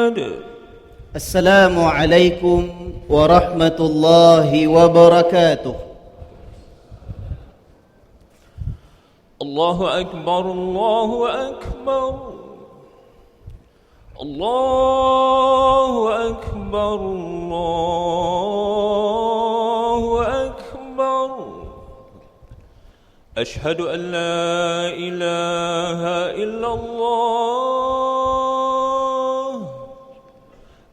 محمد. السلام عليكم ورحمة الله وبركاته. الله أكبر الله أكبر الله أكبر الله أكبر. أشهد أن لا إله إلا الله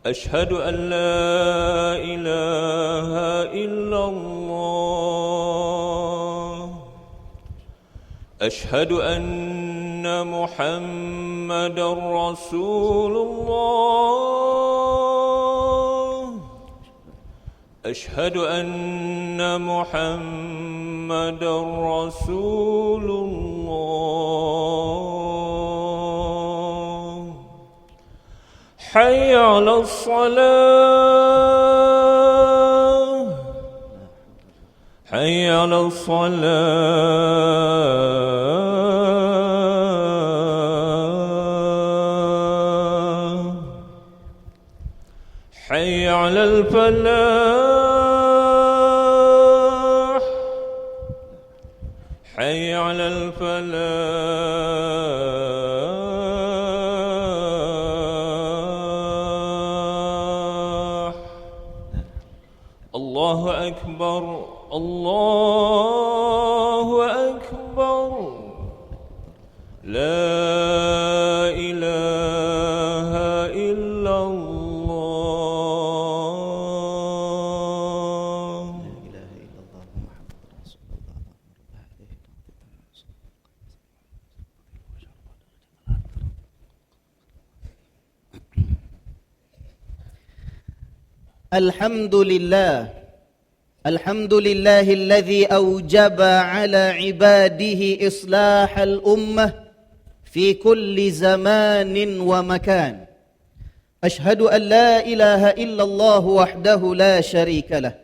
أشهد أن لا إله إلا الله أشهد أن محمد رسول الله أشهد أن محمد رسول الله. حي على الصلاة حي على الصلاة حي على الفلاح حي على الفلاح. الله أكبر الله أكبر. لا إله إلا الله. لا إله إلا الله محمد رسول الله. الحمد لله الحمد لله الذي أوجب على عباده إصلاح الأمة في كل زمان ومكان. أشهد أن لا إله إلا الله وحده لا شريك له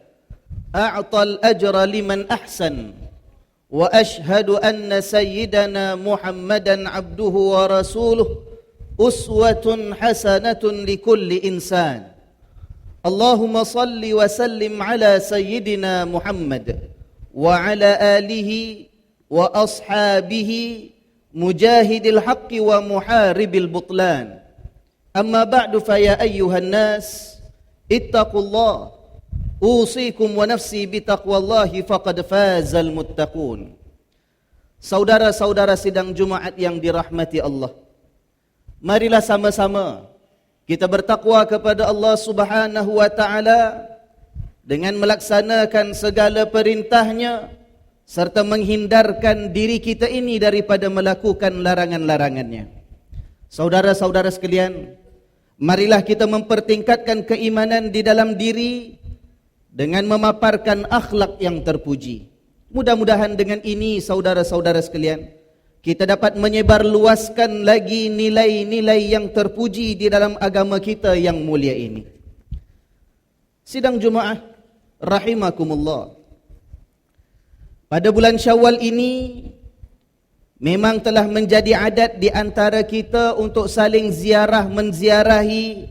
أعطى الأجر لمن أحسن. وأشهد أن سيدنا محمدا عبده ورسوله أسوة حسنة لكل إنسان. اللهم صل وسلم على سيدنا محمد وعلى آله وأصحابه مجاهد الحق ومحارب البطلان. أما بعد فيا أيها الناس اتقوا الله أوصيكم ونفسي بتقوى الله فقد فاز المتقون. Saudara-saudara sidang Jumaat yang dirahmati Allah, marilah sama-sama kita bertakwa kepada Allah Subhanahu wa taala dengan melaksanakan segala perintahnya serta menghindarkan diri kita ini daripada melakukan larangan-larangannya. Saudara-saudara sekalian, marilah kita mempertingkatkan keimanan di dalam diri dengan memaparkan akhlak yang terpuji. Mudah-mudahan dengan ini saudara-saudara sekalian, kita dapat menyebarluaskan lagi nilai-nilai yang terpuji di dalam agama kita yang mulia ini. Sidang Jumaah rahimakumullah. Pada bulan Syawal ini memang telah menjadi adat di antara kita untuk saling ziarah menziarahi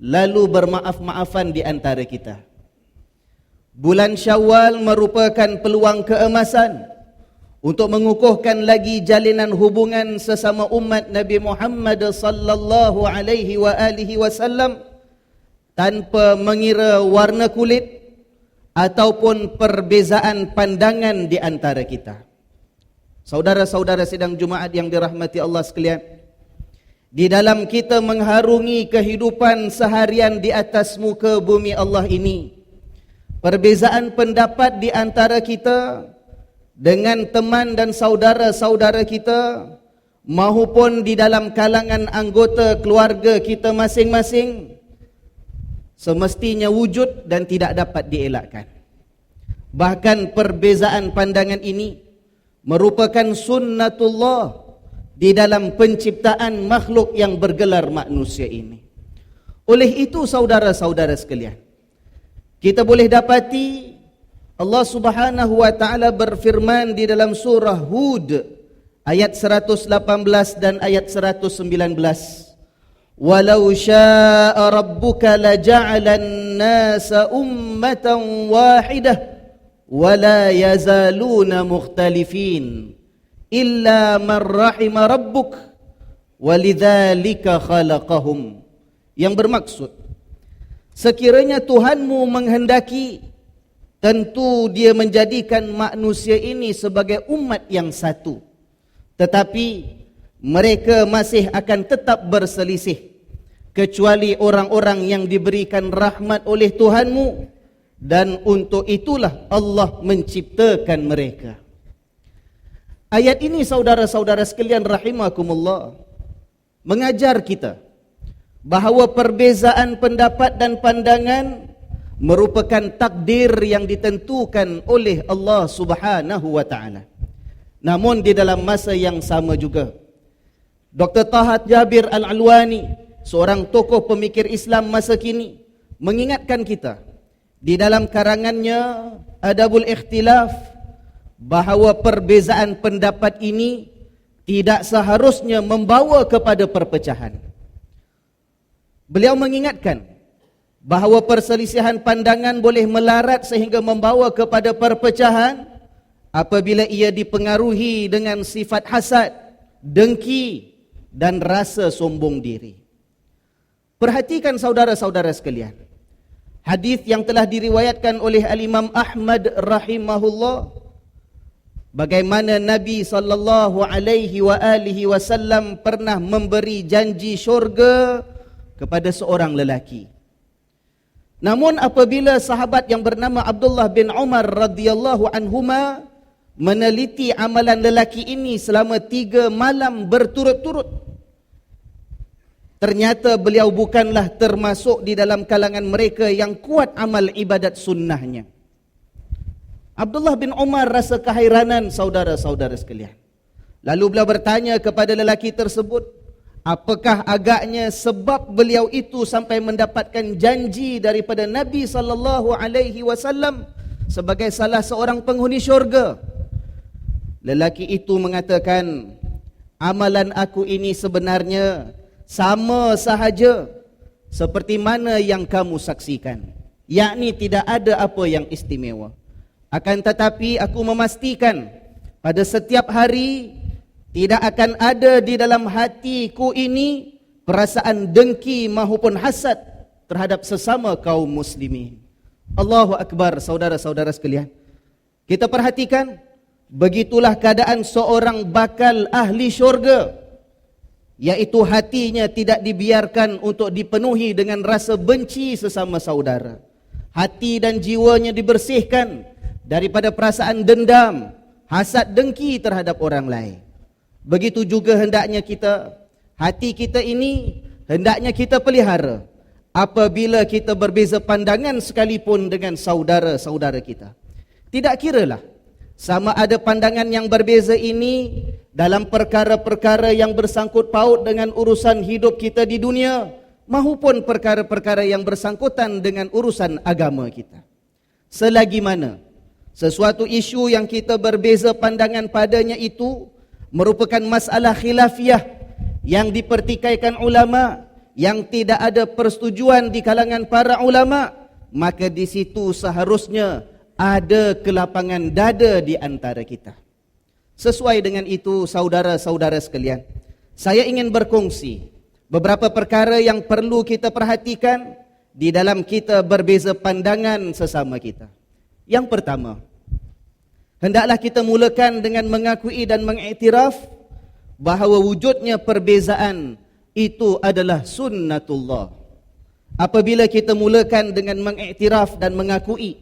lalu bermaaf-maafan di antara kita. Bulan Syawal merupakan peluang keemasan untuk mengukuhkan lagi jalinan hubungan sesama umat Nabi Muhammad sallallahu alaihi wa alihi wasallam tanpa mengira warna kulit ataupun perbezaan pandangan di antara kita. Saudara-saudara sidang Jumaat yang dirahmati Allah sekalian, di dalam kita mengharungi kehidupan seharian di atas muka bumi Allah ini, perbezaan pendapat di antara kita dengan teman dan saudara-saudara kita maupun di dalam kalangan anggota keluarga kita masing-masing semestinya wujud dan tidak dapat dielakkan. Bahkan perbezaan pandangan ini merupakan sunnatullah di dalam penciptaan makhluk yang bergelar manusia ini. Oleh itu saudara-saudara sekalian, kita boleh dapati Allah Subhanahu wa taala berfirman di dalam surah Hud ayat 118 dan ayat 119. walau syaa rabbuka laja'alan nasa ummatan wahidah wala yazaluna mukhtalifin illa man rahima rabbuk walidzalika khalaqahum. Yang bermaksud, sekiranya Tuhanmu menghendaki, tentu Dia menjadikan manusia ini sebagai umat yang satu. Tetapi mereka masih akan tetap berselisih, kecuali orang-orang yang diberikan rahmat oleh Tuhanmu, dan untuk itulah Allah menciptakan mereka. Ayat ini saudara-saudara sekalian rahimakumullah mengajar kita bahawa perbezaan pendapat dan pandangan merupakan takdir yang ditentukan oleh Allah Subhanahu wa taala. Namun di dalam masa yang sama juga, Dr. Tahat Jabir Al-Alwani, seorang tokoh pemikir Islam masa kini, mengingatkan kita di dalam karangannya Adabul Ikhtilaf bahawa perbezaan pendapat ini tidak seharusnya membawa kepada perpecahan. Beliau mengingatkan bahawa perselisihan pandangan boleh melarat sehingga membawa kepada perpecahan apabila ia dipengaruhi dengan sifat hasad, dengki dan rasa sombong diri. Perhatikan saudara-saudara sekalian, hadis yang telah diriwayatkan oleh Al-Imam Ahmad rahimahullah, bagaimana Nabi SAW pernah memberi janji syurga kepada seorang lelaki. Namun apabila sahabat yang bernama Abdullah bin Umar radhiyallahu anhuma meneliti amalan lelaki ini selama 3 malam berturut-turut, ternyata beliau bukanlah termasuk di dalam kalangan mereka yang kuat amal ibadat sunnahnya. Abdullah bin Umar rasa kehairanan saudara-saudara sekalian. Lalu beliau bertanya kepada lelaki tersebut, apakah agaknya sebab beliau itu sampai mendapatkan janji daripada Nabi SAW sebagai salah seorang penghuni syurga? Lelaki itu mengatakan, amalan aku ini sebenarnya sama sahaja seperti mana yang kamu saksikan, yakni tidak ada apa yang istimewa. Akan tetapi aku memastikan pada setiap hari tidak akan ada di dalam hatiku ini perasaan dengki maupun hasad terhadap sesama kaum muslimin. Allahu Akbar saudara-saudara sekalian. Kita perhatikan, begitulah keadaan seorang bakal ahli syurga, yaitu hatinya tidak dibiarkan untuk dipenuhi dengan rasa benci sesama saudara. Hati dan jiwanya dibersihkan daripada perasaan dendam, hasad, dengki terhadap orang lain. Begitu juga hendaknya kita, hati kita ini hendaknya kita pelihara apabila kita berbeza pandangan sekalipun dengan saudara-saudara kita. Tidak kiralah sama ada pandangan yang berbeza ini dalam perkara-perkara yang bersangkut paut dengan urusan hidup kita di dunia maupun perkara-perkara yang bersangkutan dengan urusan agama kita. Selagi mana sesuatu isu yang kita berbeza pandangan padanya itu merupakan masalah khilafiyah yang dipertikaikan ulama, yang tidak ada persetujuan di kalangan para ulama, maka di situ seharusnya ada kelapangan dada di antara kita. Sesuai dengan itu saudara-saudara sekalian, saya ingin berkongsi beberapa perkara yang perlu kita perhatikan di dalam kita berbeza pandangan sesama kita. Yang pertama, hendaklah kita mulakan dengan mengakui dan mengiktiraf bahawa wujudnya perbezaan itu adalah sunnatullah. Apabila kita mulakan dengan mengiktiraf dan mengakui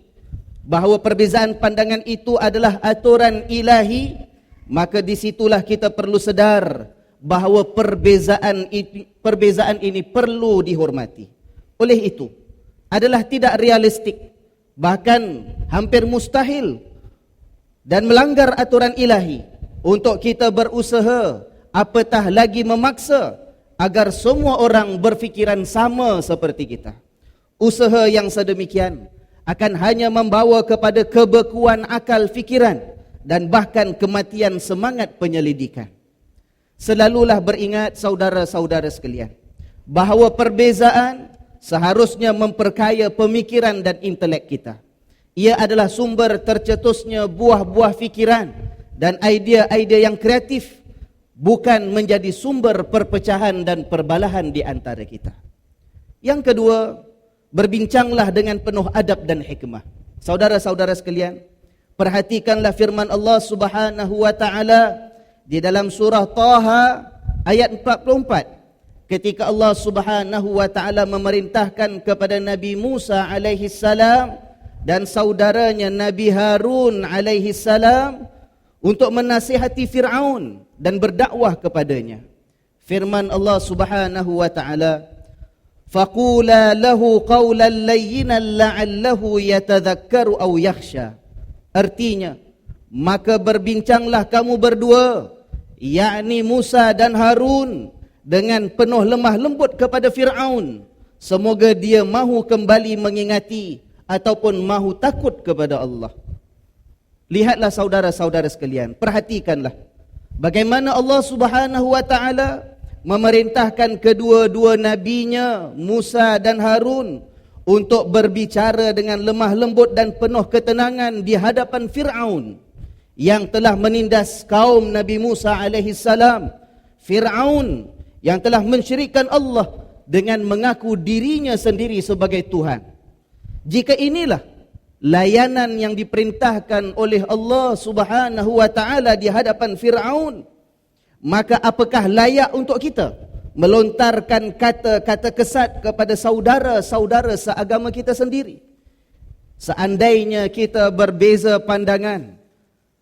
bahawa perbezaan pandangan itu adalah aturan ilahi, maka disitulah kita perlu sedar bahawa perbezaan ini perlu dihormati. Oleh itu, adalah tidak realistik, bahkan hampir mustahil dan melanggar aturan ilahi untuk kita berusaha, apatah lagi memaksa agar semua orang berfikiran sama seperti kita. Usaha yang sedemikian akan hanya membawa kepada kebekuan akal fikiran dan bahkan kematian semangat penyelidikan. Selalulah beringat saudara-saudara sekalian bahawa perbezaan seharusnya memperkaya pemikiran dan intelek kita. Ia adalah sumber tercetusnya buah-buah fikiran dan idea-idea yang kreatif, bukan menjadi sumber perpecahan dan perbalahan di antara kita. Yang kedua, berbincanglah dengan penuh adab dan hikmah. Saudara-saudara sekalian, perhatikanlah firman Allah Subhanahu wa taala di dalam surah Taha ayat 44. Ketika Allah Subhanahu wa taala memerintahkan kepada Nabi Musa alaihi salam dan saudaranya Nabi Harun alaihi salam untuk menasihati Fir'aun dan berdakwah kepadanya. Firman Allah Subhanahu wa taala, فَقُولَا لَهُ قَوْلًا لَيِّنًا لَعَلَّهُ يَتَذَكَّرُ أَوْ يَخْشَى. Artinya, maka berbincanglah kamu berdua, yakni Musa dan Harun, dengan penuh lemah lembut kepada Fir'aun. Semoga dia mahu kembali mengingati ataupun mahu takut kepada Allah. Lihatlah saudara-saudara sekalian, perhatikanlah bagaimana Allah Subhanahu wa taala memerintahkan kedua-dua nabinya Musa dan Harun untuk berbicara dengan lemah lembut dan penuh ketenangan di hadapan Fir'aun yang telah menindas kaum Nabi Musa alaihi salam. Fir'aun yang telah mensyirikkan Allah dengan mengaku dirinya sendiri sebagai Tuhan. Jika inilah layanan yang diperintahkan oleh Allah Subhanahu wa taala di hadapan Fir'aun, maka apakah layak untuk kita melontarkan kata-kata kesat kepada saudara-saudara seagama kita sendiri? Seandainya kita berbeza pandangan,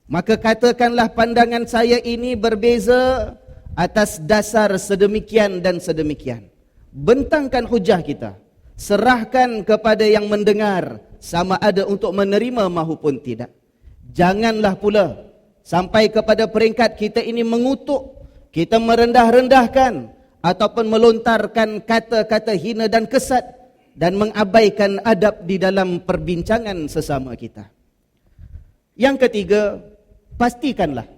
maka katakanlah pandangan saya ini berbeza atas dasar sedemikian dan sedemikian. Bentangkan hujah kita, serahkan kepada yang mendengar sama ada untuk menerima maupun tidak. Janganlah pula sampai kepada peringkat kita ini mengutuk, kita merendah-rendahkan ataupun melontarkan kata-kata hina dan kesat dan mengabaikan adab di dalam perbincangan sesama kita. Yang ketiga, pastikanlah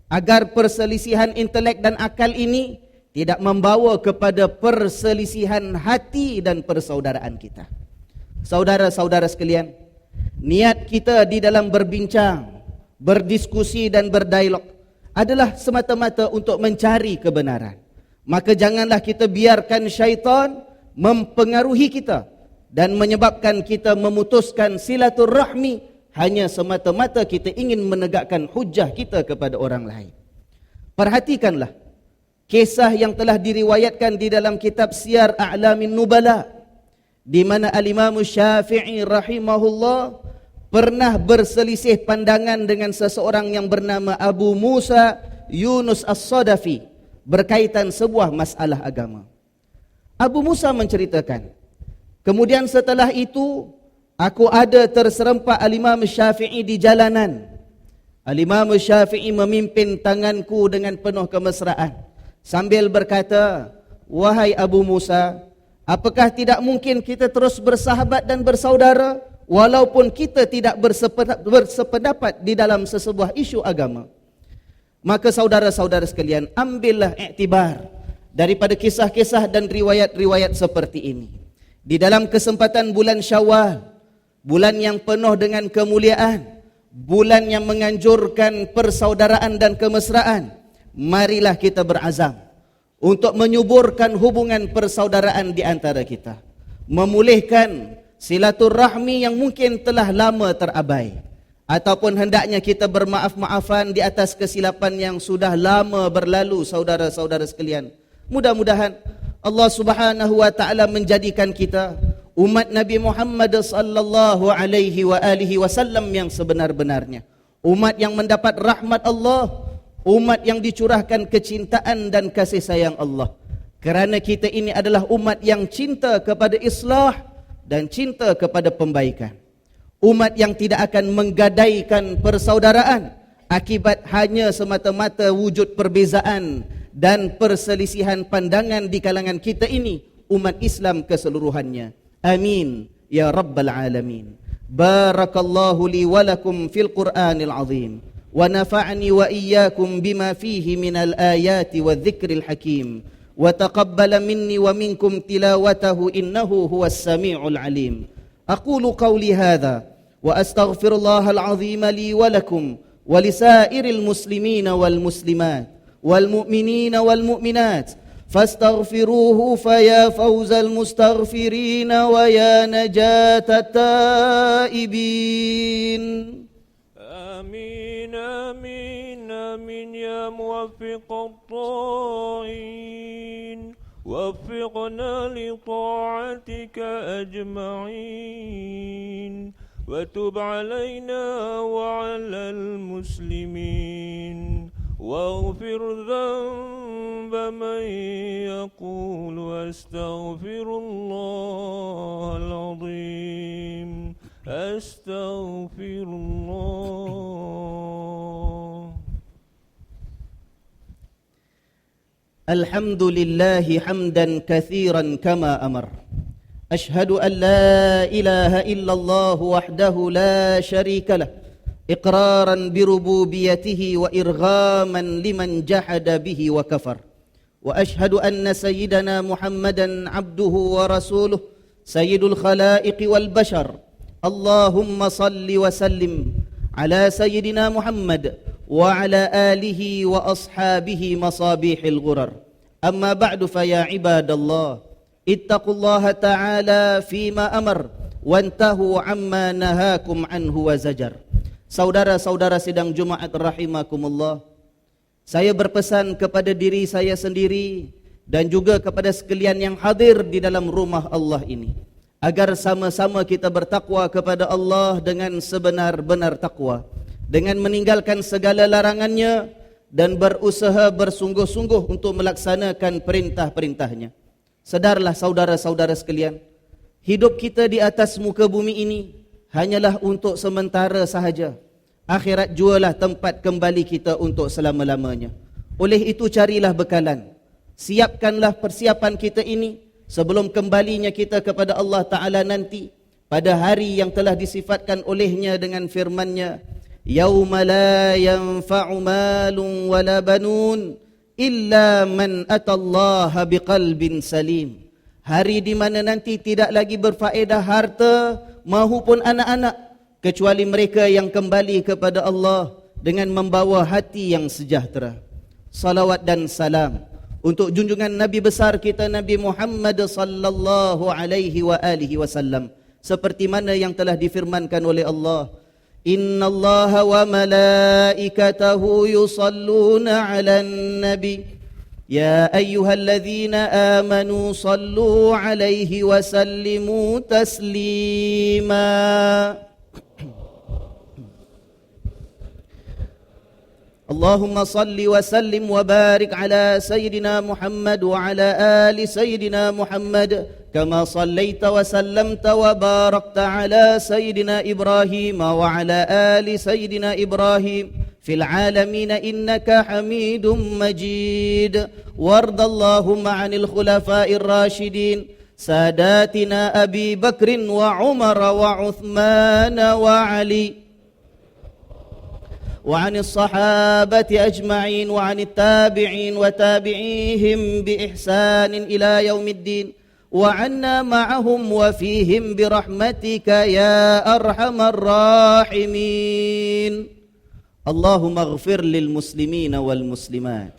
agar perselisihan intelek dan akal ini tidak membawa kepada perselisihan hati dan persaudaraan kita. Saudara-saudara sekalian, niat kita di dalam berbincang, berdiskusi dan berdialog adalah semata-mata untuk mencari kebenaran. Maka janganlah kita biarkan syaitan mempengaruhi kita dan menyebabkan kita memutuskan silaturahmi hanya semata-mata kita ingin menegakkan hujah kita kepada orang lain. Perhatikanlah kisah yang telah diriwayatkan di dalam kitab Siyar A'lamin Nubala, di mana Al-Imam Syafi'i rahimahullah pernah berselisih pandangan dengan seseorang yang bernama Abu Musa Yunus As-Sadafi berkaitan sebuah masalah agama. Abu Musa menceritakan, kemudian setelah itu aku ada terserempak Al-Imam Syafi'i di jalanan. Al-Imam Syafi'i memimpin tanganku dengan penuh kemesraan sambil berkata, wahai Abu Musa, apakah tidak mungkin kita terus bersahabat dan bersaudara walaupun kita tidak bersependapat di dalam sesebuah isu agama? Maka saudara-saudara sekalian, ambillah iktibar daripada kisah-kisah dan riwayat-riwayat seperti ini. Di dalam kesempatan bulan Syawal, bulan yang penuh dengan kemuliaan, bulan yang menganjurkan persaudaraan dan kemesraan, marilah kita berazam untuk menyuburkan hubungan persaudaraan di antara kita, memulihkan silaturahmi yang mungkin telah lama terabai, ataupun hendaknya kita bermaaf-maafan di atas kesilapan yang sudah lama berlalu. Saudara-saudara sekalian, mudah-mudahan Allah Subhanahu wa taala menjadikan kita umat Nabi Muhammad sallallahu alaihi wa alihi wasallam yang sebenar-benarnya, umat yang mendapat rahmat Allah, umat yang dicurahkan kecintaan dan kasih sayang Allah. Kerana kita ini adalah umat yang cinta kepada islah dan cinta kepada pembaikan. Umat yang tidak akan menggadaikan persaudaraan akibat hanya semata-mata wujud perbezaan dan perselisihan pandangan di kalangan kita ini, umat Islam keseluruhannya. Amin ya rabbal alamin. Barakallahu li wa lakum fil Qur'anil azim wa nafa'ni wa iyyakum bima fihi minal ayati wa dzikril hakim. وتقبل مني ومنكم تلاوته إنه هو السميع العليم. أقول قولي هذا وأستغفر الله العظيم لي ولكم ولسائر المسلمين والمسلمات والمؤمنين والمؤمنات فاستغفروه فيا فوز المستغفرين ويا نجاة التائبين. آمين آمين آمين يا موفق الطائعين، وفقنا لطاعتك أجمعين، وتب علينا وعلى المسلمين، واغفر ذنب من يقول أستغفر الله العظيم أستغفر الله. الحمد لله حمدا كثيرا كما أمر. أشهد أن لا إله إلا الله وحده لا شريك له إقرارا بربوبيته وإرغاما لمن جحد به وكفر. وأشهد أن سيدنا محمدا عبده ورسوله سيد الخلائق والبشر. اللهم صل وسلم على سيدنا محمد وعلى آله وأصحابه مصابيح الغرر. أما بعد فيا عباد الله اتقوا الله تعالى فيما أمر وانتهوا عما نهاكم عنه وزجر. Saudara-saudara sidang Jumaat rahimakumullah, saya berpesan kepada diri saya sendiri dan juga kepada sekalian yang hadir di dalam rumah Allah ini, agar sama-sama kita bertakwa kepada Allah dengan sebenar-benar takwa, dengan meninggalkan segala larangannya dan berusaha bersungguh-sungguh untuk melaksanakan perintah-perintahnya. Sedarlah saudara-saudara sekalian, hidup kita di atas muka bumi ini hanyalah untuk sementara sahaja. Akhirat jualah tempat kembali kita untuk selama-lamanya. Oleh itu carilah bekalan, siapkanlah persiapan kita ini sebelum kembalinya kita kepada Allah Ta'ala nanti, pada hari yang telah disifatkan olehnya dengan firman-Nya, yauma la yanfa'u malun wala banun illa man atallaha biqalbin salim. Hari di mana nanti tidak lagi berfaedah harta maupun anak-anak, kecuali mereka yang kembali kepada Allah dengan membawa hati yang sejahtera. Salawat dan salam untuk junjungan Nabi besar kita Nabi Muhammad sallallahu alaihi wa alihi wasallam, seperti mana yang telah difirmankan oleh Allah, innallaha wa malaikatahu yusalluna 'alan nabi ya ayyuhalladzina amanu sallu 'alaihi wa sallimu taslima. Allahumma salli wa sallim wa barik ala Sayyidina Muhammad wa ala ali Sayyidina Muhammad kama sallaita wa sallamta wa barakta ala Sayyidina Ibrahim wa ala ali Sayyidina Ibrahim fil alamin innaka Hamidum Majid. Warda Allahumma 'anil khulafa'ir rasyidin sadatina Abi Bakrin wa Umar wa Uthman wa Ali وعن الصحابة أجمعين وعن التابعين وتابعيهم بإحسان إلى يوم الدين وعنا معهم وفيهم برحمتك يا أرحم الراحمين. اللهم اغفر للمسلمين والمسلمات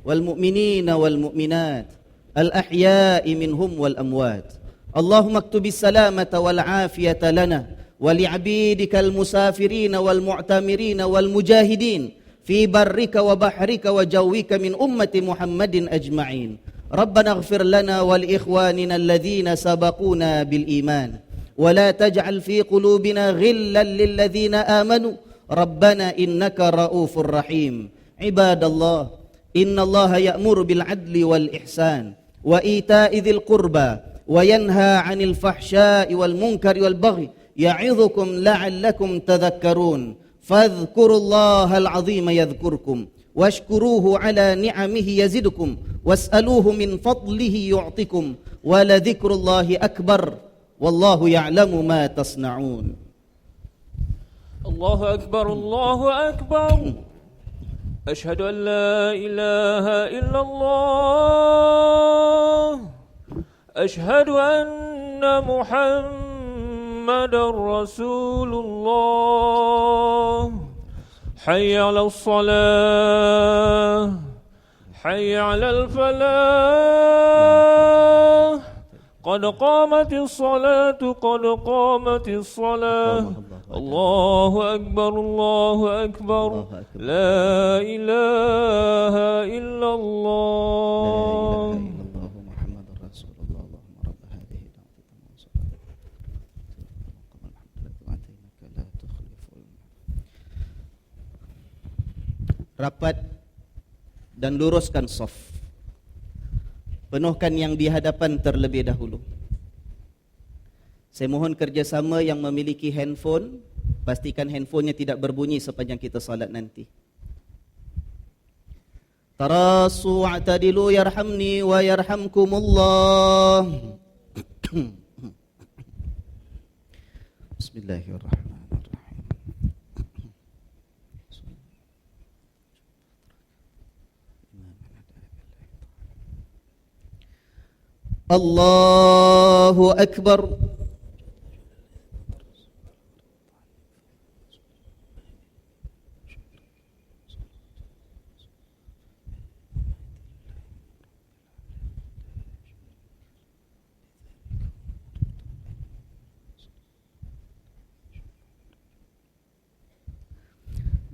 والمؤمنين والمؤمنات الأحياء منهم والأموات. اللهم اكتب السلامة والعافية لنا ولعبيدك المسافرين والمعتمرين والمجاهدين في برك وبحرك وجوك من أمة محمد أجمعين. ربنا اغفر لنا ولإخواننا الذين سبقونا بالإيمان ولا تجعل في قلوبنا غلا للذين آمنوا ربنا إنك رؤوف رحيم. عباد الله إن الله يأمر بالعدل والإحسان وإيتاء ذي القربى وينهى عن الفحشاء والمنكر والبغي يعظكم لعلكم تذكرون. فاذكروا الله العظيم يذكركم واشكروه على نعمه يزدكم واسألوه من فضله يعطكم ولذكر الله أكبر والله يعلم ما تصنعون. الله أكبر الله أكبر. أشهد أن لا إله إلا الله. أشهد أن محمد رسول الله. حي على الصلاة. حي على الفلاح. قد قامت الصلاة. قد قامت الصلاة. الله أكبر. الله أكبر. لا إله إلا الله. محمد رسول الله. اللهم رب هذه rapat dan luruskan saf. Penuhkan yang di hadapan terlebih dahulu. Saya mohon kerjasama yang memiliki handphone, pastikan handphonenya tidak berbunyi sepanjang kita salat nanti. Tarasu wa'tadilu yarhamni wa yarhamkumullah. Bismillahirrahmanirrahim. Allahu Akbar.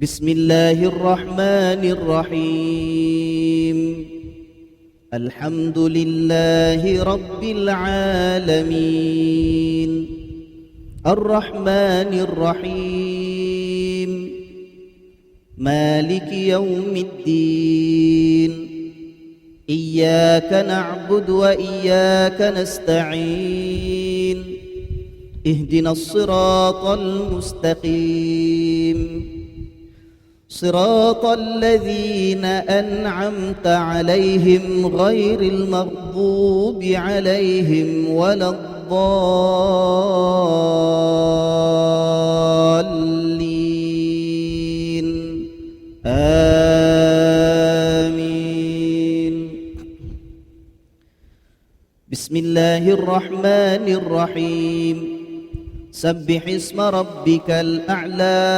Bismillahirrahmanirrahim. Alhamdulillahi Rabbil Alamin. Ar-Rahmanir Rahim. Maliki Yawmiddin. Iyyaka na'budu wa iyyaka nasta'in. Ihdinas siratal mustaqim. صراط الذين أنعمت عليهم غير المغضوب عليهم ولا الضالين آمين. بسم الله الرحمن الرحيم. سبح اسم ربك الأعلى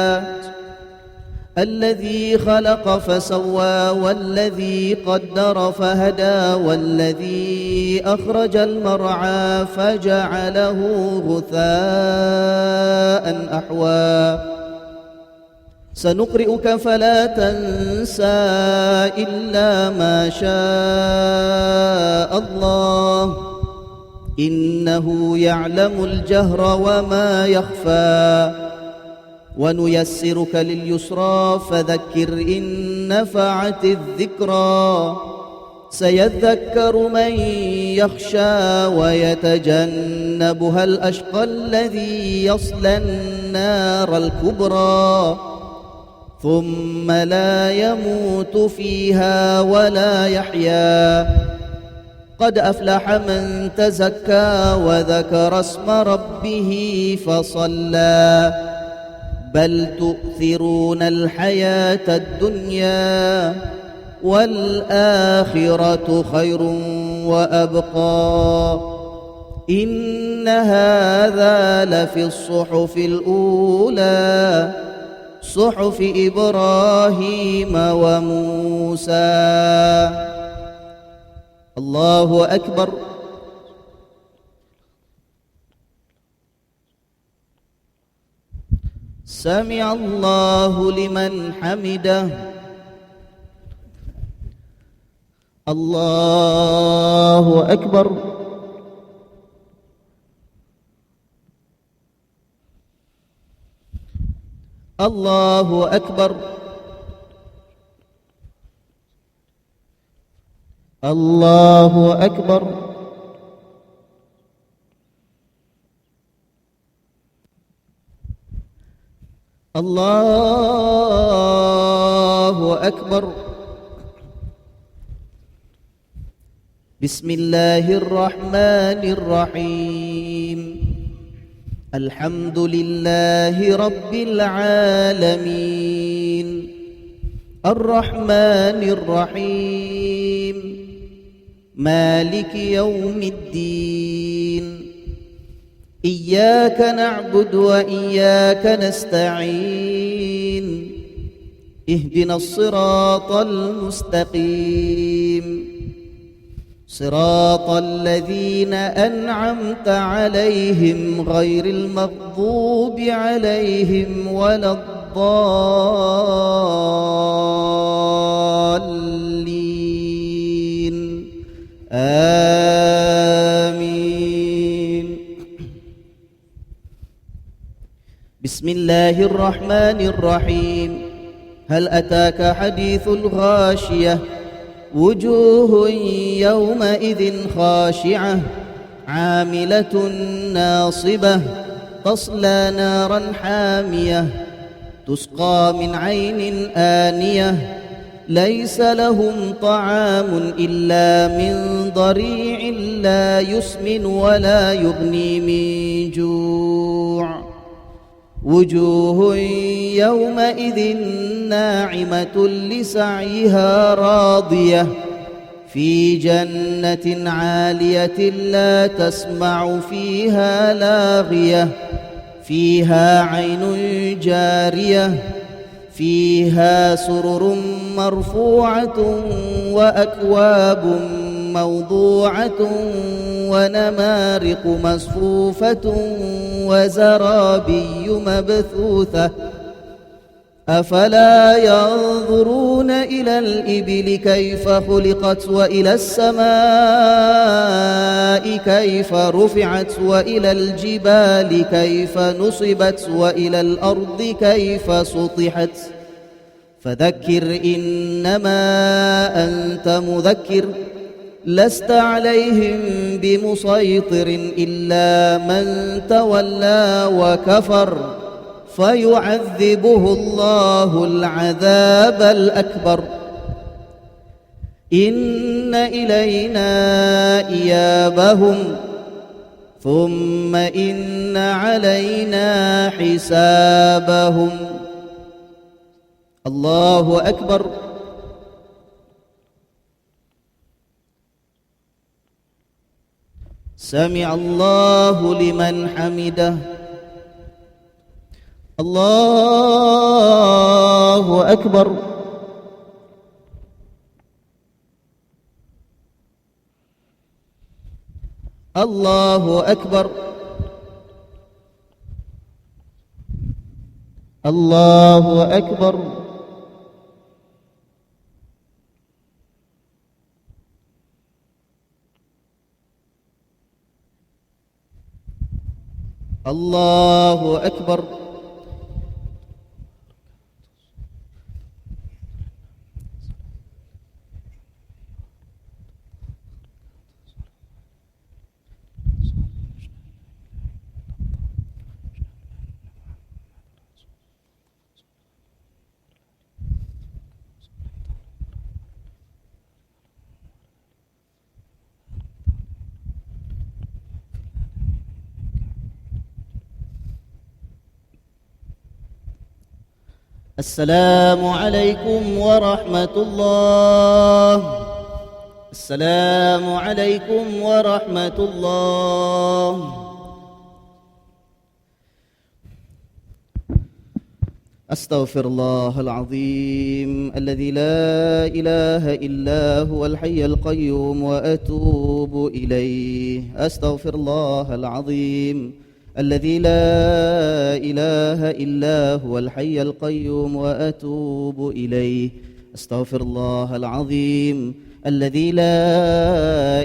الذي خلق فسوى والذي قدر فهدى والذي أخرج المرعى فجعله غثاء أحوى سنقرئك فلا تنسى إلا ما شاء الله إنه يعلم الجهر وما يخفى ونيسرك لليسرى فذكر إن نفعت الذكرى سيذكر من يخشى ويتجنبها الأشقى الذي يصلى النار الكبرى ثم لا يموت فيها ولا يحيا قد أفلح من تزكى وذكر اسم ربه فصلى بل تؤثرون الحياة الدنيا والآخرة خير وأبقى إن هذا لفي الصحف الأولى صحف إبراهيم وموسى. الله أكبر. سمع الله لمن حمده. الله أكبر. الله أكبر. الله أكبر. الله أكبر. بسم الله الرحمن الرحيم. الحمد لله رب العالمين. الرحمن الرحيم مالك يوم الدين إياك نعبد وإياك نستعين اهدنا الصراط المستقيم صراط الذين أنعمت عليهم غير المغضوب عليهم ولا الضالين آمين. بسم الله الرحمن الرحيم. هل أتاك حديث الغاشية وجوه يومئذ خاشعة عاملة ناصبة تصلى نارا حامية تسقى من عين آنية ليس لهم طعام إلا من ضريع لا يسمن ولا يغني من جوع وجوه يومئذ ناعمة لسعيها راضية في جنة عالية لا تسمع فيها لاغية فيها عين جارية فيها سرر مرفوعة وأكواب موضوعة ونمارق مصفوفة وزرابي مبثوثة أفلا ينظرون إلى الإبل كيف خلقت وإلى السماء كيف رفعت وإلى الجبال كيف نصبت وإلى الأرض كيف سطحت فذكر إنما أنت مذكر لست عليهم بمسيطر إلا من تولى وكفر فيعذبه الله العذاب الأكبر إن إلينا إيابهم ثم إن علينا حسابهم. الله أكبر. سمع الله لمن حمده. الله أكبر. الله أكبر. الله أكبر. الله أكبر. السلام عليكم ورحمة الله. السلام عليكم ورحمة الله. أستغفر الله العظيم الذي لا إله إلا هو الحي القيوم وأتوب إليه. أستغفر الله العظيم الذي لا إله إلا هو الحي القيوم وأتوب إليه. أستغفر الله العظيم الذي لا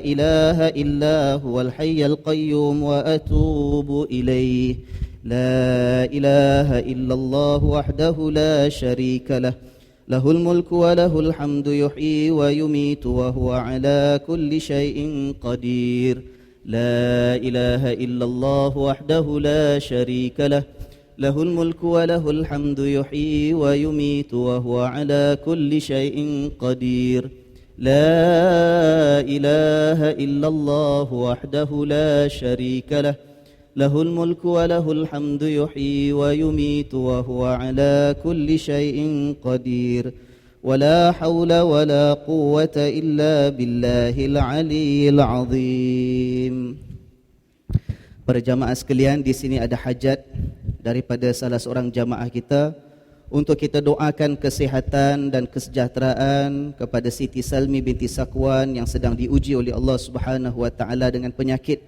إله إلا هو الحي القيوم وأتوب إليه. لا إله إلا الله وحده لا شريك له له الملك وله الحمد يحيي ويميت وهو على كل شيء قدير. لا إله إلا الله وحده لا شريك له له الملك وله الحمد يحيي ويميت وهو على كل شيء قدير. لا إله إلا الله وحده لا شريك له له الملك وله الحمد يحيي ويميت وهو على كل شيء قدير. ولا حول ولا قوة إلا بالله العلي العظيم. Para jamaah sekalian, di sini ada hajat daripada salah seorang jamaah kita untuk kita doakan kesihatan dan kesejahteraan kepada Siti Salmi binti Sakwan yang sedang diuji oleh Allah Subhanahu wa taala dengan penyakit.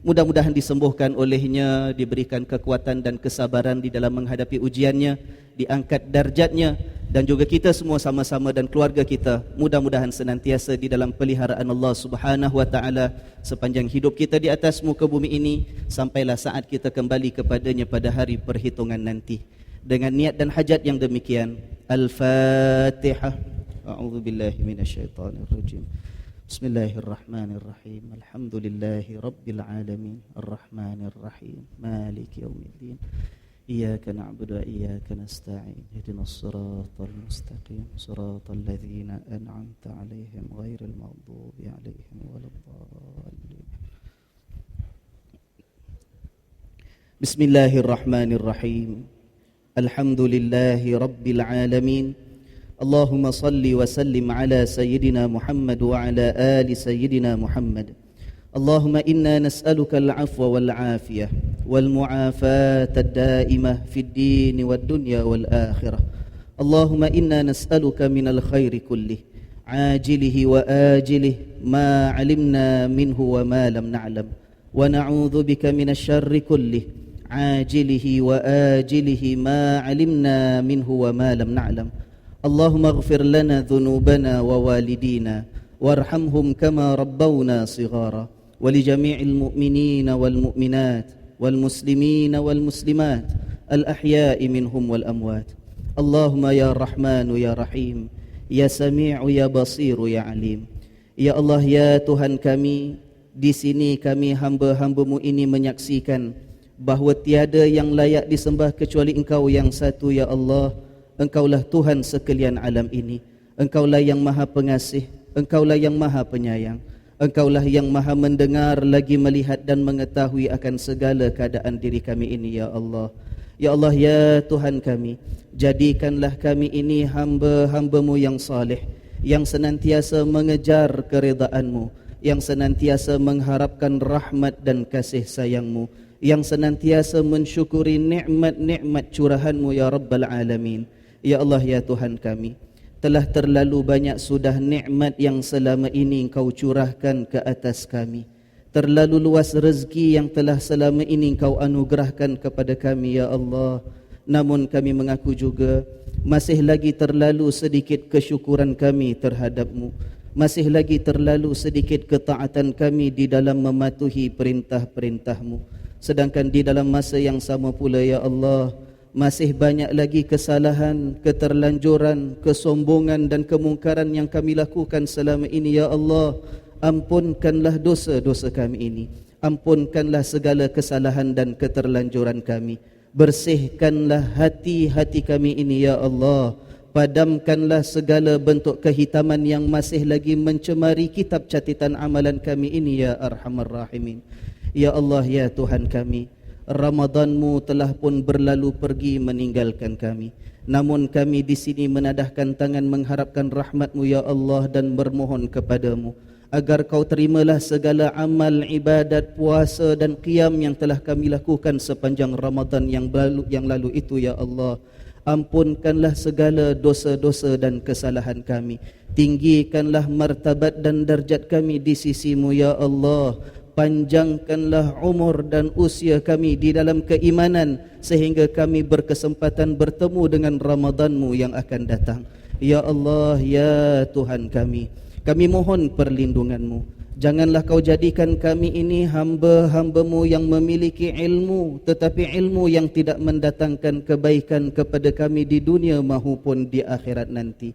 Mudah-mudahan disembuhkan olehnya, diberikan kekuatan dan kesabaran di dalam menghadapi ujiannya, diangkat darjatnya, dan juga kita semua sama-sama dan keluarga kita mudah-mudahan senantiasa di dalam peliharaan Allah Subhanahu wa taala sepanjang hidup kita di atas muka bumi ini sampailah saat kita kembali kepadanya pada hari perhitungan nanti. Dengan niat dan hajat yang demikian, Al-Fatihah. A'udzubillahi minasyaitonirrajim. Bismillahirrahmanirrahim. Alhamdulillahi rabbil alamin. Arrahmanirrahim. Maliki yaumiddin. Iyyaka na'budu wa iyyaka nasta'in. Ihdinas siratal mustaqim. Siratal ladzina an'amta 'alaihim ghairil maghdubi 'alaihim waladdallin. Bismillahirrahmanirrahim. Alhamdulillahi rabbil alamin. Allahumma salli wa sallim ala sayyidina Muhammad wa ala ali sayyidina Muhammad. Allahumma inna nas'aluka al-'afwa wal-'afiyah wal-mu'afata ad-da'imah fid din wad dunya wal akhirah. Allahumma inna nas'aluka minal khairi kullih, 'ajilihi wa ajilihi, ma 'alimna minhu wa ma lam na'lam, wa na'udzu bika minasy syarri kullih, 'ajilihi wa ajilihi, ma 'alimna minhu wa ma lam na'lam. Allahumma ighfir lana dhunubana wa walidina warhamhum kama rabbawna shighara wa li jami'il mu'minina wal mu'minat wal muslimina wal muslimat al ahya'i minhum wal amwat. Allahumma ya Rahmanu ya Rahim, ya Sami'u ya Basiru ya Alim. Ya Allah, ya Tuhan kami, di sini kami hamba-hamba-Mu ini menyaksikan bahawa tiada yang layak disembah kecuali Engkau yang satu, ya Allah. Engkaulah Tuhan sekalian alam ini. Engkaulah yang maha pengasih, Engkaulah yang maha penyayang. Engkaulah yang maha mendengar lagi melihat dan mengetahui akan segala keadaan diri kami ini, ya Allah. Ya Allah, ya Tuhan kami, jadikanlah kami ini hamba-hamba-Mu yang saleh, yang senantiasa mengejar keridaan-Mu, yang senantiasa mengharapkan rahmat dan kasih sayang-Mu, yang senantiasa mensyukuri nikmat-nikmat curahan-Mu, ya Rabbal Alamin. Ya Allah, ya Tuhan kami, telah terlalu banyak sudah nikmat yang selama ini Engkau curahkan ke atas kami. Terlalu luas rezeki yang telah selama ini Engkau anugerahkan kepada kami, ya Allah. Namun kami mengaku juga masih lagi terlalu sedikit kesyukuran kami terhadap-Mu. Masih lagi terlalu sedikit ketaatan kami di dalam mematuhi perintah-perintah-Mu. Sedangkan di dalam masa yang sama pula, ya Allah, masih banyak lagi kesalahan, keterlanjuran, kesombongan dan kemungkaran yang kami lakukan selama ini, ya Allah. Ampunkanlah dosa-dosa kami ini. Ampunkanlah segala kesalahan dan keterlanjuran kami. Bersihkanlah hati-hati kami ini, ya Allah. Padamkanlah segala bentuk kehitaman yang masih lagi mencemari kitab catatan amalan kami ini, ya Arhamar Rahimin. Ya Allah, ya Tuhan kami, Ramadan-Mu telah pun berlalu pergi meninggalkan kami. Namun kami di sini menadahkan tangan mengharapkan rahmat-Mu, ya Allah, dan bermohon kepada-Mu agar Kau terimalah segala amal, ibadat, puasa dan qiyam yang telah kami lakukan sepanjang Ramadan yang lalu itu, ya Allah. Ampunkanlah segala dosa-dosa dan kesalahan kami. Tinggikanlah martabat dan darjat kami di sisi-Mu, ya Allah. Panjangkanlah umur dan usia kami di dalam keimanan sehingga kami berkesempatan bertemu dengan Ramadan-Mu yang akan datang. Ya Allah, ya Tuhan kami mohon perlindungan-Mu. Janganlah Kau jadikan kami ini hamba-hamba-Mu yang memiliki ilmu, tetapi ilmu yang tidak mendatangkan kebaikan kepada kami di dunia maupun di akhirat nanti.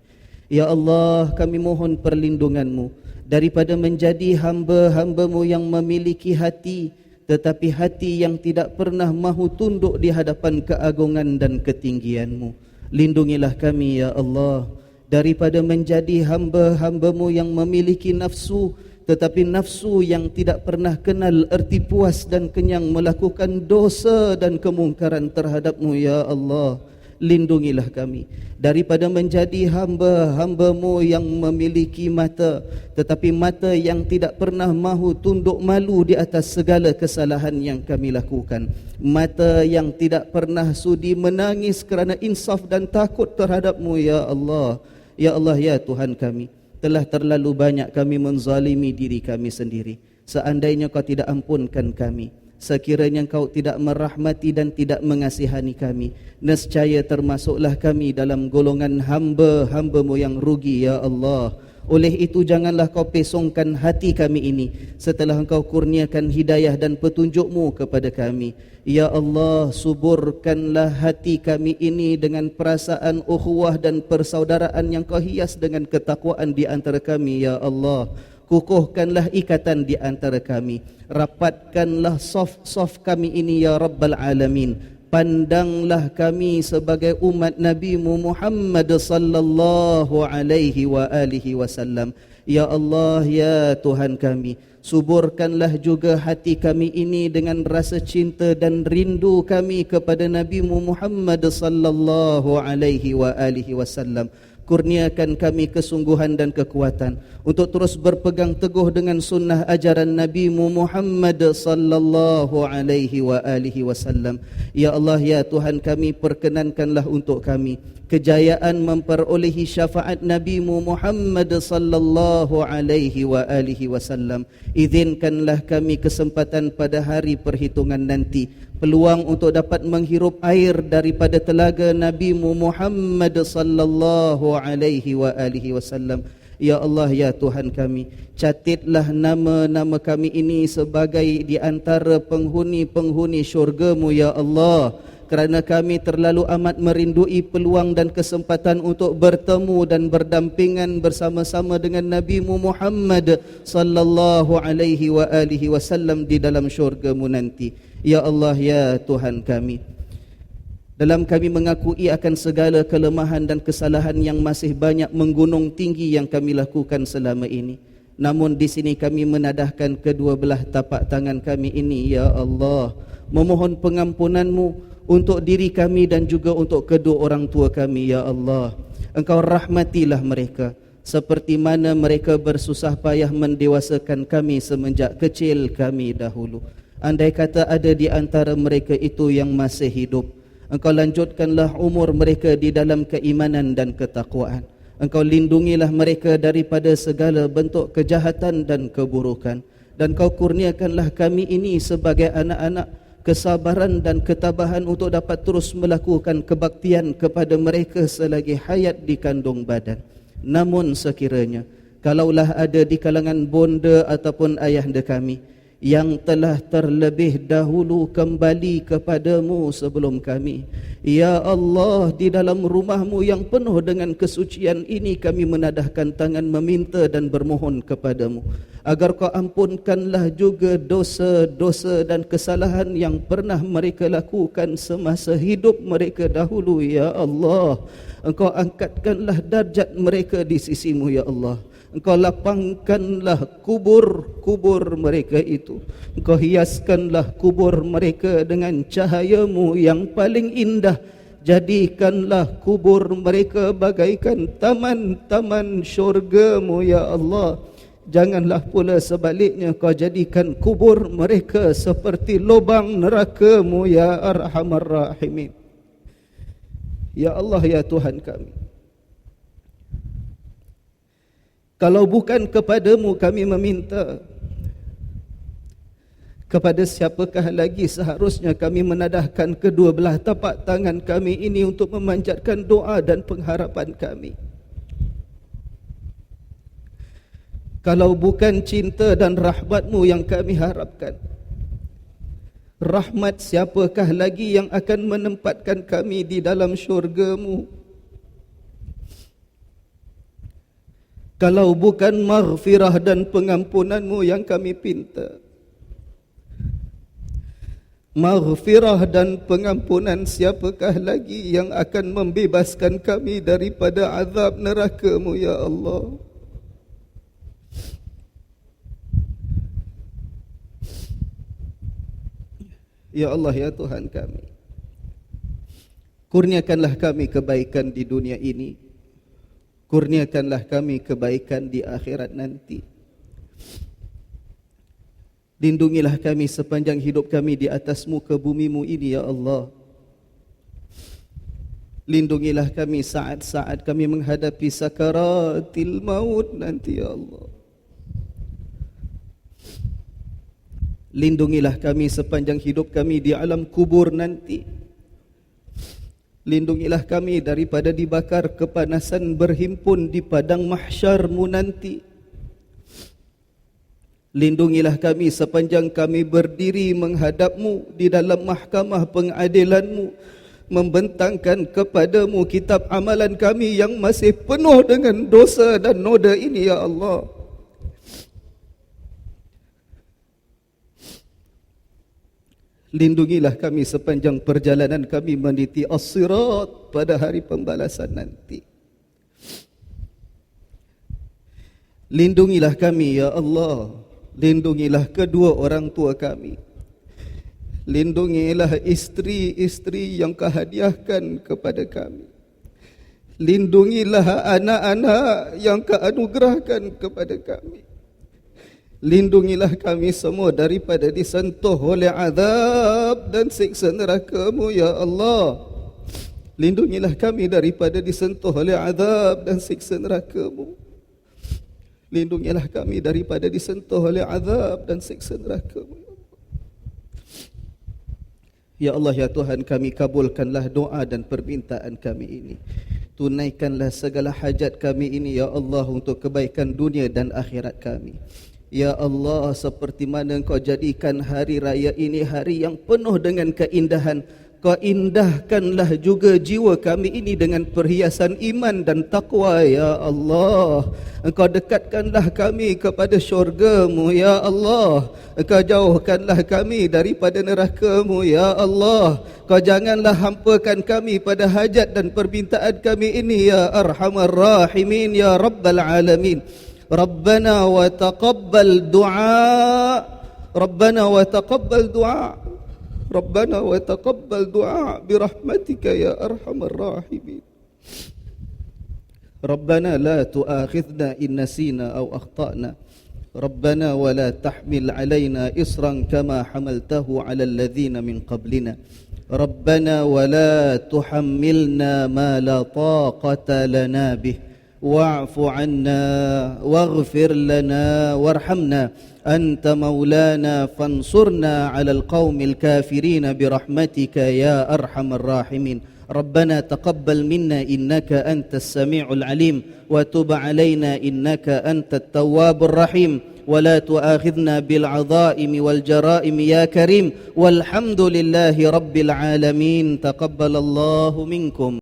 Ya Allah, kami mohon perlindungan-Mu daripada menjadi hamba-hamba-Mu yang memiliki hati, tetapi hati yang tidak pernah mahu tunduk di hadapan keagungan dan ketinggian-Mu. Lindungilah kami, ya Allah, daripada menjadi hamba-hamba-Mu yang memiliki nafsu, tetapi nafsu yang tidak pernah kenal erti puas dan kenyang, melakukan dosa dan kemungkaran terhadap-Mu, ya Allah. lindungilah kami daripada menjadi hamba-hamba-Mu yang memiliki mata, tetapi mata yang tidak pernah mahu tunduk malu di atas segala kesalahan yang kami lakukan, mata yang tidak pernah sudi menangis kerana insaf dan takut terhadap-Mu ya Allah. Ya Allah, ya Tuhan kami, telah terlalu banyak kami menzalimi diri kami sendiri. Seandainya Kau tidak ampunkan kami, sekiranya Kau tidak merahmati dan tidak mengasihani kami, nescaya termasuklah kami dalam golongan hamba-hamba-Mu yang rugi ya Allah. Oleh itu janganlah Kau pesongkan hati kami ini setelah Engkau kurniakan hidayah dan petunjuk-Mu kepada kami. Ya Allah, suburkanlah hati kami ini dengan perasaan ukhuwah dan persaudaraan yang Kau hias dengan ketakwaan di antara kami ya Allah. Kukuhkanlah ikatan di antara kami, rapatkanlah saf kami ini ya Rabbal Alamin. Pandanglah kami sebagai umat Nabi-Mu Muhammad sallallahu alaihi wa alihi wasallam. Ya Allah, ya Tuhan kami, suburkanlah juga hati kami ini dengan rasa cinta dan rindu kami kepada Nabi-Mu Muhammad sallallahu alaihi wa alihi wasallam. Kurniakan kami kesungguhan dan kekuatan untuk terus berpegang teguh dengan sunnah ajaran Nabi-Mu Muhammad sallallahu alaihi wa alihi wasallam. Ya Allah, ya Tuhan kami, perkenankanlah untuk kami kejayaan memperolehi syafaat Nabi-Mu Muhammad sallallahu alaihi wa alihi wasallam. Izinkanlah kami kesempatan pada hari perhitungan nanti, peluang untuk dapat menghirup air daripada telaga Nabi-Mu Muhammad sallallahu alaihi wa alihi wasallam. Ya Allah, ya Tuhan kami, catitlah nama-nama kami ini sebagai di antara penghuni-penghuni syurga-Mu ya Allah. Kerana kami terlalu amat merindui peluang dan kesempatan untuk bertemu dan berdampingan bersama-sama dengan Nabi-Mu Muhammad sallallahu alaihi wa alihi wasallam di dalam syurga-Mu nanti. Ya Allah, ya Tuhan kami, dalam kami mengakui akan segala kelemahan dan kesalahan yang masih banyak menggunung tinggi yang kami lakukan selama ini, namun di sini kami menadahkan kedua belah tapak tangan kami ini ya Allah, memohon pengampunan-Mu untuk diri kami dan juga untuk kedua orang tua kami ya Allah. Engkau rahmatilah mereka seperti mana mereka bersusah payah mendewasakan kami semenjak kecil kami dahulu. Andai kata ada di antara mereka itu yang masih hidup, Engkau lanjutkanlah umur mereka di dalam keimanan dan ketakwaan. Engkau lindungilah mereka daripada segala bentuk kejahatan dan keburukan. Dan Kau kurniakanlah kami ini sebagai anak-anak kesabaran dan ketabahan untuk dapat terus melakukan kebaktian kepada mereka selagi hayat di kandung badan. Namun sekiranya kalaulah ada di kalangan bonda ataupun ayahanda kami yang telah terlebih dahulu kembali kepadamu sebelum kami, ya Allah, di dalam rumah-Mu yang penuh dengan kesucian ini kami menadahkan tangan meminta dan bermohon kepadamu agar Kau ampunkanlah juga dosa-dosa dan kesalahan yang pernah mereka lakukan semasa hidup mereka dahulu ya Allah. Engkau angkatkanlah darjat mereka di sisi-Mu ya Allah. Engkau lapangkanlah kubur-kubur mereka itu. Engkau hiaskanlah kubur mereka dengan cahaya-Mu yang paling indah. Jadikanlah kubur mereka bagaikan taman-taman syurga-Mu ya Allah. Janganlah pula sebaliknya Kau jadikan kubur mereka seperti lubang neraka-Mu ya Arhamar Rahimin. Ya Allah, ya Tuhan kami, kalau bukan kepadamu kami meminta, kepada siapakah lagi seharusnya kami menadahkan kedua belah tapak tangan kami ini untuk memanjatkan doa dan pengharapan kami? Kalau bukan cinta dan rahmat-Mu yang kami harapkan, rahmat siapakah lagi yang akan menempatkan kami di dalam syurga-Mu? Kalau bukan maghfirah dan pengampunan-Mu yang kami pinta, maghfirah dan pengampunan siapakah lagi yang akan membebaskan kami daripada azab neraka-Mu ya Allah? Ya Allah, ya Tuhan kami, Kurniakanlah kami kebaikan di dunia ini, kurniakanlah kami kebaikan di akhirat nanti. Lindungilah kami sepanjang hidup kami di atas muka bumi-Mu ini ya Allah. Lindungilah kami saat-saat kami menghadapi sakaratil maut nanti ya Allah. Lindungilah kami sepanjang hidup kami di alam kubur nanti. Lindungilah kami daripada dibakar kepanasan berhimpun di padang mahsyar-Mu nanti. Lindungilah kami sepanjang kami berdiri menghadap-Mu di dalam mahkamah pengadilan-Mu, membentangkan kepada-Mu kitab amalan kami yang masih penuh dengan dosa dan noda ini ya Allah. Lindungilah kami sepanjang perjalanan kami meniti as-sirat pada hari pembalasan nanti. Lindungilah kami ya Allah. Lindungilah kedua orang tua kami. Lindungilah isteri-isteri yang Kau hadiahkan kepada kami. Lindungilah anak-anak yang Kau anugerahkan kepada kami. Lindungilah kami semua daripada disentuh oleh azab dan siksa neraka-Mu ya Allah. Lindungilah kami daripada disentuh oleh azab dan siksa neraka-Mu. Lindungilah kami daripada disentuh oleh azab dan siksa neraka-Mu. Ya Allah ya Tuhan kami, kabulkanlah doa dan permintaan kami ini. Tunaikanlah segala hajat kami ini ya Allah untuk kebaikan dunia dan akhirat kami. Ya Allah, seperti mana Engkau jadikan hari raya ini hari yang penuh dengan keindahan, Kau indahkanlah juga jiwa kami ini dengan perhiasan iman dan taqwa ya Allah. Engkau dekatkanlah kami kepada syurga-Mu ya Allah. Engkau jauhkanlah kami daripada neraka-Mu ya Allah. Kau janganlah hampakan kami pada hajat dan permintaan kami ini ya Arhamar Rahimin ya Rabbal Alamin. Rabbana wa taqabbal du'a, Rabbana wa taqabbal du'a, Rabbana wa taqabbal du'a birahmatika ya arhamar rahimin. Rabbana la tu'akhidna in nasina aw akhtana. Rabbana wa la tahmil alaina isran kama hamaltahu ala alladhina min qablina. Rabbana wa la tuhammilna ma la taqata lana bih. واعف عنا واغفر لنا وارحمنا أنت مولانا فانصرنا على القوم الكافرين برحمتك يا أرحم الراحمين. ربنا تقبل منا إنك أنت السميع العليم وتب علينا إنك أنت التواب الرحيم ولا تؤاخذنا بالعظائم والجرائم يا كريم والحمد لله رب العالمين. تقبل الله منكم.